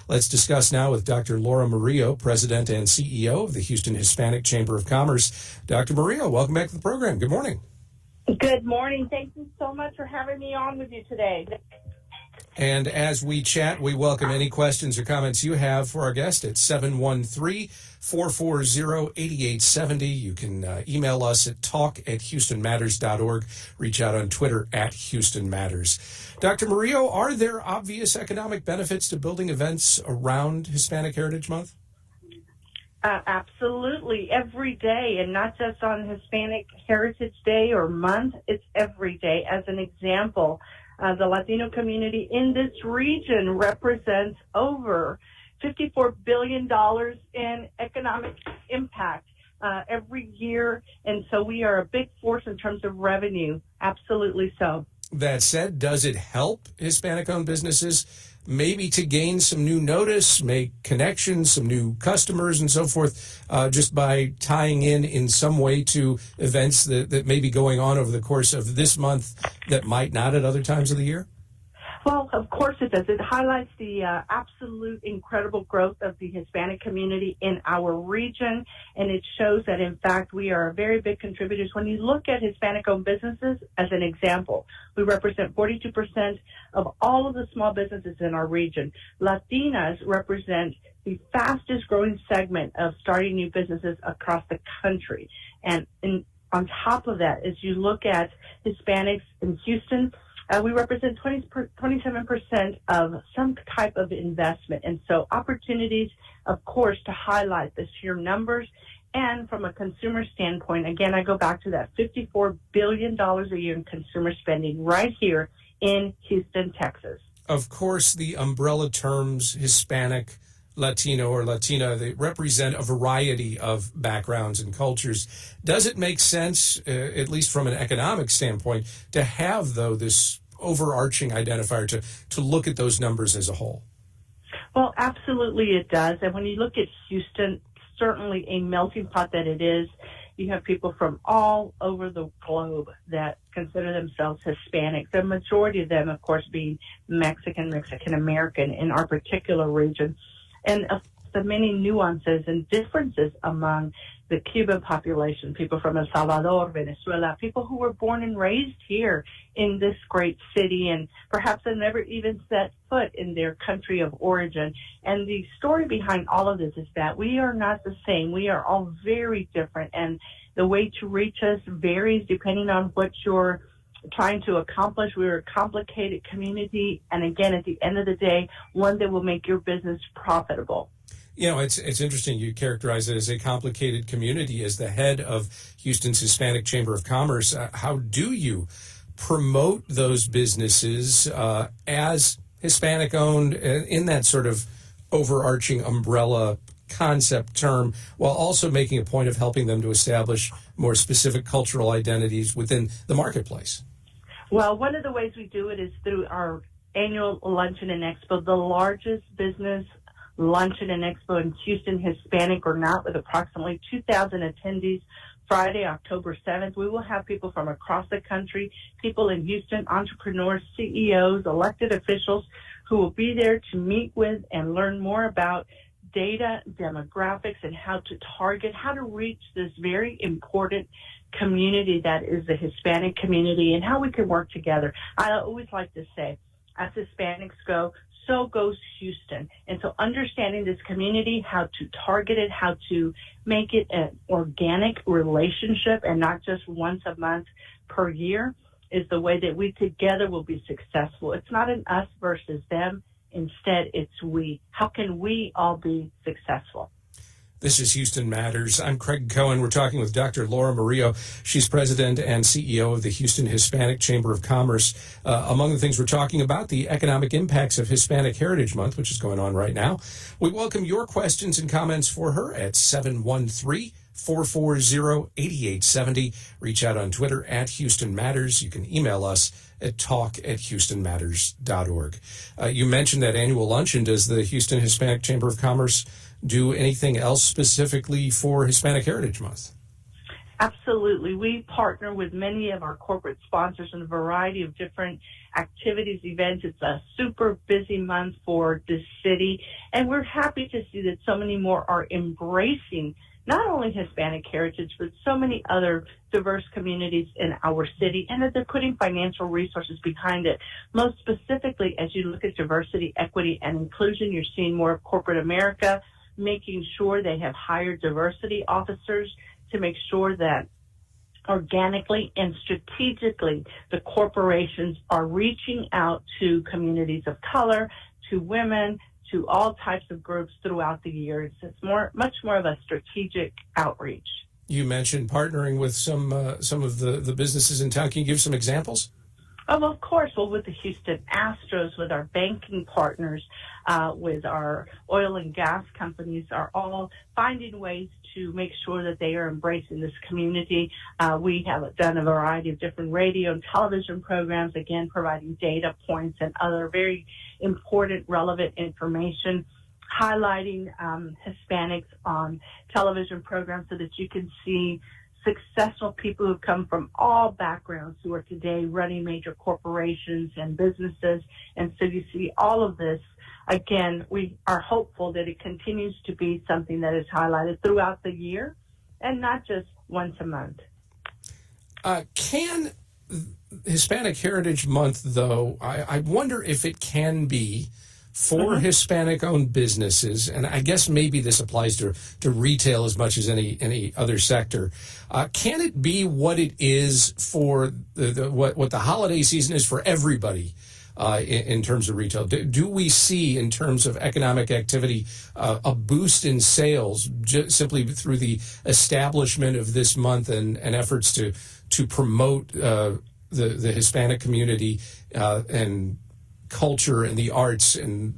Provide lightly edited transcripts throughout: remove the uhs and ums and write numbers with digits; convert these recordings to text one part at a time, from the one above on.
Let's discuss now with Dr. Laura Murillo, President and CEO of the Houston Hispanic Chamber of Commerce. Dr. Murillo, welcome back to the program. Good morning. Good morning. Thank you so much for having me on with you today. And as we chat, we welcome any questions or comments you have for our guest at 713-440-8870. You can email us at talk@houstonmatters.org. Reach out on Twitter @HoustonMatters. Dr. Murillo, are there obvious economic benefits to building events around Hispanic Heritage Month? Absolutely. Every day, and not just on Hispanic Heritage Day or month. It's every day. As an example, the Latino community in this region represents over $54 billion in economic impact every year. And so we are a big force in terms of revenue. Absolutely so. That said, does it help Hispanic-owned businesses maybe to gain some new notice, make connections, some new customers and so forth, just by tying in some way to events that may be going on over the course of this month that might not at other times of the year? Well, of course it does. It highlights the absolute incredible growth of the Hispanic community in our region, and it shows that, in fact, we are very big contributors. When you look at Hispanic-owned businesses, as an example, we represent 42% of all of the small businesses in our region. Latinas represent the fastest-growing segment of starting new businesses across the country. And on top of that, as you look at Hispanics in Houston, we represent 27% of some type of investment. And so opportunities, of course, to highlight the sheer numbers. And from a consumer standpoint, again, I go back to that $54 billion a year in consumer spending right here in Houston, Texas. Of course, the umbrella terms Hispanic, Latino, or Latina, they represent a variety of backgrounds and cultures. Does it make sense, at least from an economic standpoint, to have, though, this overarching identifier to look at those numbers as a whole? Well, absolutely it does. And when you look at Houston, certainly a melting pot that it is, you have people from all over the globe that consider themselves Hispanic. The majority of them, of course, being Mexican-American in our particular region. And the many nuances and differences among the Cuban population, people from El Salvador, Venezuela, people who were born and raised here in this great city and perhaps have never even set foot in their country of origin. And the story behind all of this is that we are not the same. We are all very different, and the way to reach us varies depending on what you're trying to accomplish. We're a complicated community, and again, at the end of the day, one that will make your business profitable. You know, it's interesting. You characterize it as a complicated community. As the head of Houston's Hispanic Chamber of Commerce, how do you promote those businesses as Hispanic-owned in that sort of overarching umbrella concept term, while also making a point of helping them to establish more specific cultural identities within the marketplace? Well, one of the ways we do it is through our annual Luncheon and Expo, the largest business Luncheon and Expo in Houston, Hispanic or not, with approximately 2,000 attendees. Friday, October 7th, we will have people from across the country, people in Houston, entrepreneurs, CEOs, elected officials who will be there to meet with and learn more about data, demographics, and how to target, how to reach this very important community that is the Hispanic community and how we can work together. I always like to say, as Hispanics go, so goes Houston. And so understanding this community, how to target it, how to make it an organic relationship and not just once a month per year is the way that we together will be successful. It's not an us versus them. Instead, it's we. How can we all be successful? This is Houston Matters. I'm Craig Cohen. We're talking with Dr. Laura Murillo. She's president and CEO of the Houston Hispanic Chamber of Commerce. Among the things we're talking about, the economic impacts of Hispanic Heritage Month, which is going on right now. We welcome your questions and comments for her at 713-440-8870. Reach out on Twitter @HoustonMatters. You can email us at talk@HoustonMatters.org. You mentioned that annual luncheon. Does the Houston Hispanic Chamber of Commerce do anything else specifically for Hispanic Heritage Month? Absolutely. We partner with many of our corporate sponsors in a variety of different activities, events. It's a super busy month for this city, and we're happy to see that so many more are embracing not only Hispanic heritage, but so many other diverse communities in our city, and that they're putting financial resources behind it. Most specifically, as you look at diversity, equity, and inclusion, you're seeing more of corporate America making sure they have hired diversity officers to make sure that organically and strategically the corporations are reaching out to communities of color, to women, to all types of groups throughout the year. It's much more of a strategic outreach. You mentioned partnering with some of the businesses in town. Can you give some examples? Oh, well, of course. Well, with the Houston Astros, with our banking partners, with our oil and gas companies, are all finding ways to make sure that they are embracing this community. We have done a variety of different radio and television programs, again, providing data points and other very important, relevant information, highlighting Hispanics on television programs so that you can see successful people who've come from all backgrounds who are today running major corporations and businesses. And so you see all of this. Again, we are hopeful that it continues to be something that is highlighted throughout the year and not just once a month. Can Hispanic Heritage Month, though, I wonder if it can be for Hispanic-owned businesses, and I guess maybe this applies to retail as much as any other sector. Can it be what it is for what the holiday season is for everybody in terms of retail? Do we see, in terms of economic activity, a boost in sales simply through the establishment of this month and efforts to promote the Hispanic community and culture and the arts and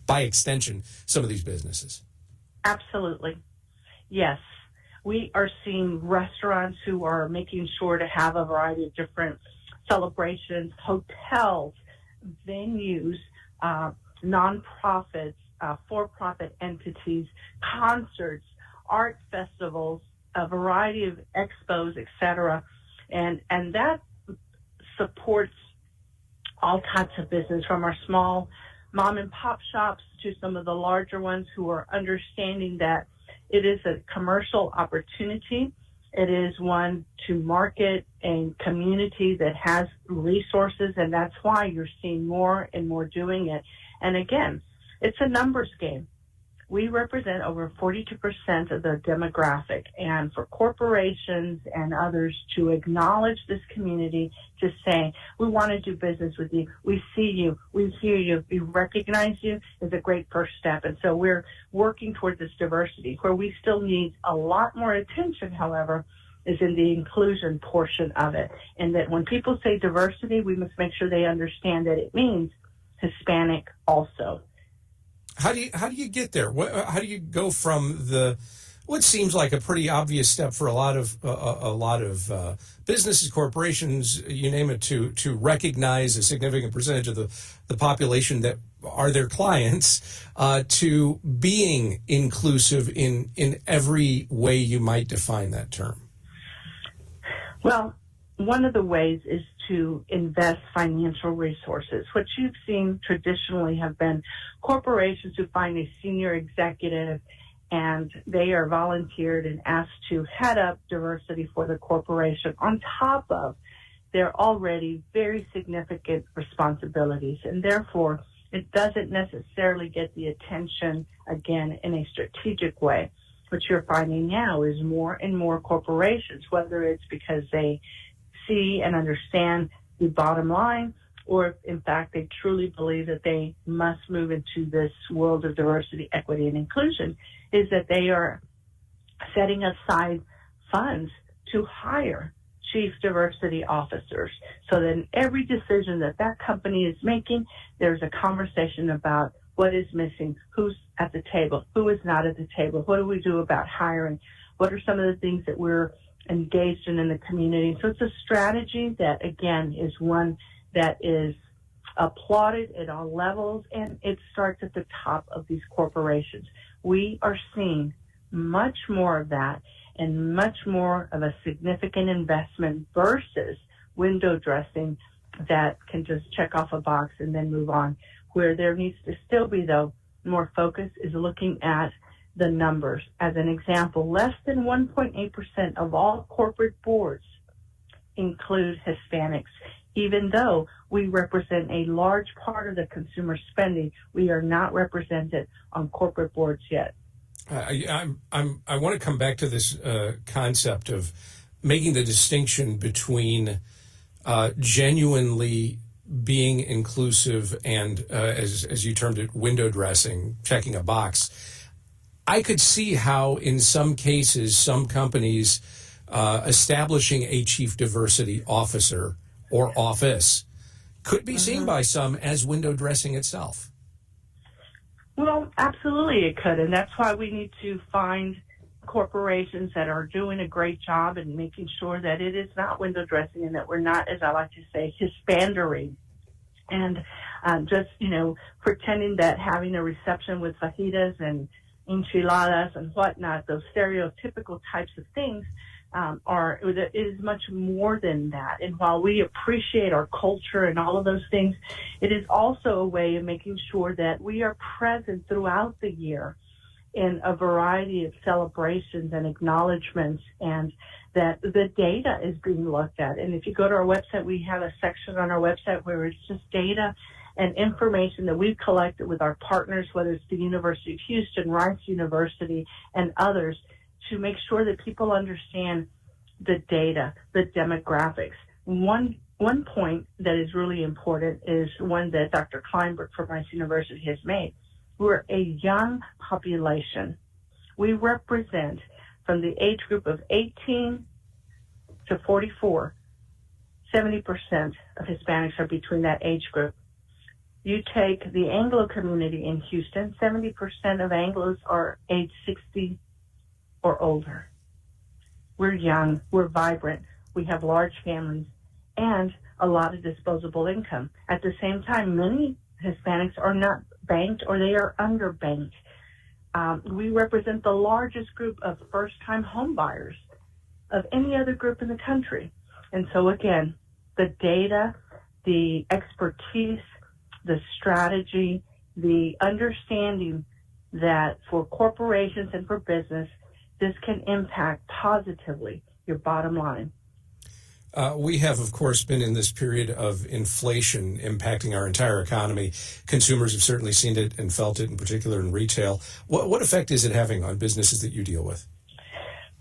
by extension, some of these businesses? Absolutely. Yes. We are seeing restaurants who are making sure to have a variety of different celebrations, hotels, venues, nonprofits, for-profit entities, concerts, art festivals, a variety of expos, etc. And that supports all types of business, from our small mom and pop shops to some of the larger ones who are understanding that it is a commercial opportunity. It is one to market a community that has resources, and that's why you're seeing more and more doing it. And again, it's a numbers game. We represent over 42% of the demographic, and for corporations and others to acknowledge this community, to say, we want to do business with you, we see you, we hear you, we recognize you, is a great first step. And so we're working towards this diversity. Where we still need a lot more attention, however, is in the inclusion portion of it. And that when people say diversity, we must make sure they understand that it means Hispanic also. How do you get there? How do you go from what seems like a pretty obvious step for a lot of businesses, corporations, you name it, to recognize a significant percentage of the population that are their clients, to being inclusive in every way you might define that term? Well, one of the ways is to invest financial resources. What you've seen traditionally have been corporations who find a senior executive and they are volunteered and asked to head up diversity for the corporation on top of their already very significant responsibilities. And therefore, it doesn't necessarily get the attention, again, in a strategic way. What you're finding now is more and more corporations, whether it's because they see and understand the bottom line, or if in fact they truly believe that they must move into this world of diversity, equity, and inclusion, is that they are setting aside funds to hire chief diversity officers, so that in every decision that company is making, there's a conversation about what is missing, who's at the table, who is not at the table, what do we do about hiring, what are some of the things that we're engaged in the community. So it's a strategy that, again, is one that is applauded at all levels, and it starts at the top of these corporations. We are seeing much more of that, and much more of a significant investment versus window dressing that can just check off a box and then move on. Where there needs to still be, though, more focus is looking at the numbers. As an example, less than 1.8% of all corporate boards include Hispanics. Even though we represent a large part of the consumer spending, we are not represented on corporate boards yet. I want to come back to this concept of making the distinction between genuinely being inclusive and, as you termed it, window dressing, checking a box. I could see how, in some cases, some companies establishing a chief diversity officer or office could be seen by some as window dressing itself. Well, absolutely it could, and that's why we need to find corporations that are doing a great job and making sure that it is not window dressing and that we're not, as I like to say, Hispandering and pretending that having a reception with fajitas and enchiladas and whatnot, those stereotypical types of things, it is much more than that. And while we appreciate our culture and all of those things, it is also a way of making sure that we are present throughout the year in a variety of celebrations and acknowledgments, and that the data is being looked at. And if you go to our website, we have a section on our website where it's just data and information that we've collected with our partners, whether it's the University of Houston, Rice University, and others, to make sure that people understand the data, the demographics. One point that is really important is one that Dr. Kleinberg from Rice University has made. We're a young population. We represent, from the age group of 18 to 44, 70% of Hispanics are between that age group. You take the Anglo community in Houston, 70% of Anglos are age 60 or older. We're young, we're vibrant, we have large families, and a lot of disposable income. At the same time, many Hispanics are not banked or they are underbanked. We represent the largest group of first-time home buyers of any other group in the country. And so again, the data, the expertise, the strategy, the understanding that for corporations and for business, this can impact positively your bottom line. We have, of course, been in this period of inflation impacting our entire economy. Consumers have certainly seen it and felt it, in particular in retail. What effect is it having on businesses that you deal with?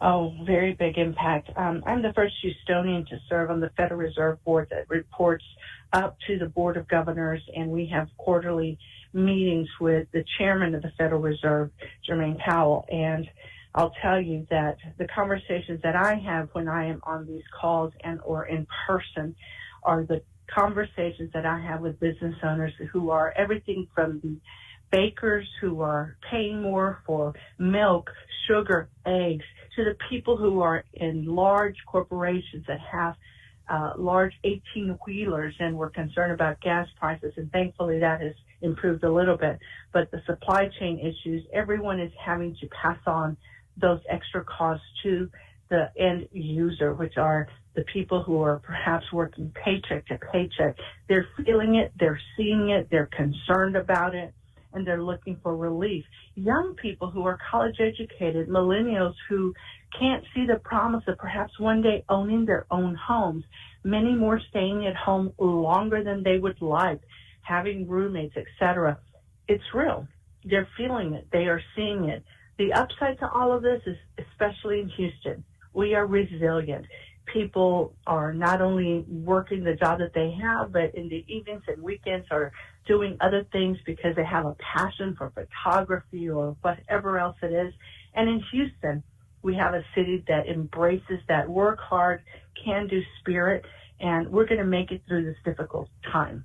Oh, very big impact. I'm the first Houstonian to serve on the Federal Reserve Board that reports up to the Board of Governors, and we have quarterly meetings with the chairman of the Federal Reserve, Jermaine Powell. And I'll tell you that the conversations that I have when I am on these calls and or in person are the conversations that I have with business owners who are everything from the bakers who are paying more for milk, sugar, eggs, to the people who are in large corporations that have large 18-wheelers and we're concerned about gas prices, and thankfully that has improved a little bit. But the supply chain issues, everyone is having to pass on those extra costs to the end user, which are the people who are perhaps working paycheck to paycheck. They're feeling it, they're seeing it, they're concerned about it, and they're looking for relief. Young people who are college educated, millennials who can't see the promise of perhaps one day owning their own homes, many more staying at home longer than they would like, having roommates, etc. It's real. They're feeling it. They are seeing it. The upside to all of this is, especially in Houston, we are resilient. People are not only working the job that they have, but in the evenings and weekends are doing other things because they have a passion for photography or whatever else it is. And in Houston, we have a city that embraces that work hard, can-do spirit, and we're going to make it through this difficult time.